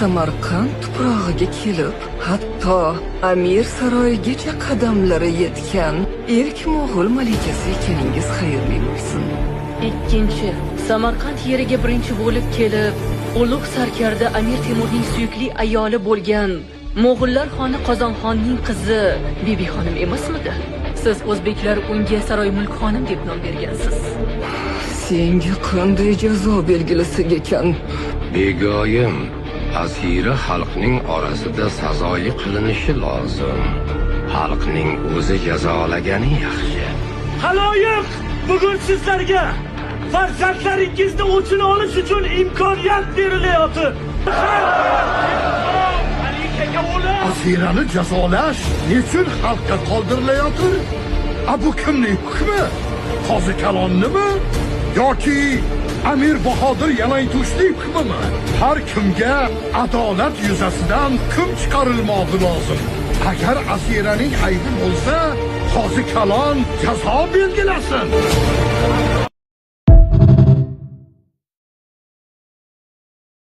Samarqand tuprog'iga kelib, hatto Amir saroyigacha qadamlari yetgan ilk Mo'g'ul malikasi ekaningiz xayrli bo'lsin. Ikkinchi, Samarqand yeriga birinchi bo'lib kelib, ulug' sarkarda Amir Temurning suyukli ayoli bo'lgan Mo'g'ullar xoni Qozonxonning qizi Bibi xonim emasmidi? Siz o'zbeklar unga Saroy mulk xonim deb nom bergansiz. Senga qanday jazo belgilasiz ekan? Begoyim, asira xalqning orasida sazoyi qilinishi lozim. Xalqning o'zi jazolagani yaxshi. Haloyiq, bugun sizlarga farzandlaringizni o'chini olish uchun imkoniyat berilyapti. Asirani jazolash nechun xalqqa qoldirilayotir? Bu kimning hukmi? Qozi Kalonnimi? Yoki Amir Bahodir Yalangto'shning hukmimi? Har kimga adolat yuzasidan hukm chiqarilmoqi lozim. Agar asiraning aybi bo'lsa, Qozi Kalon jazo belgilasin.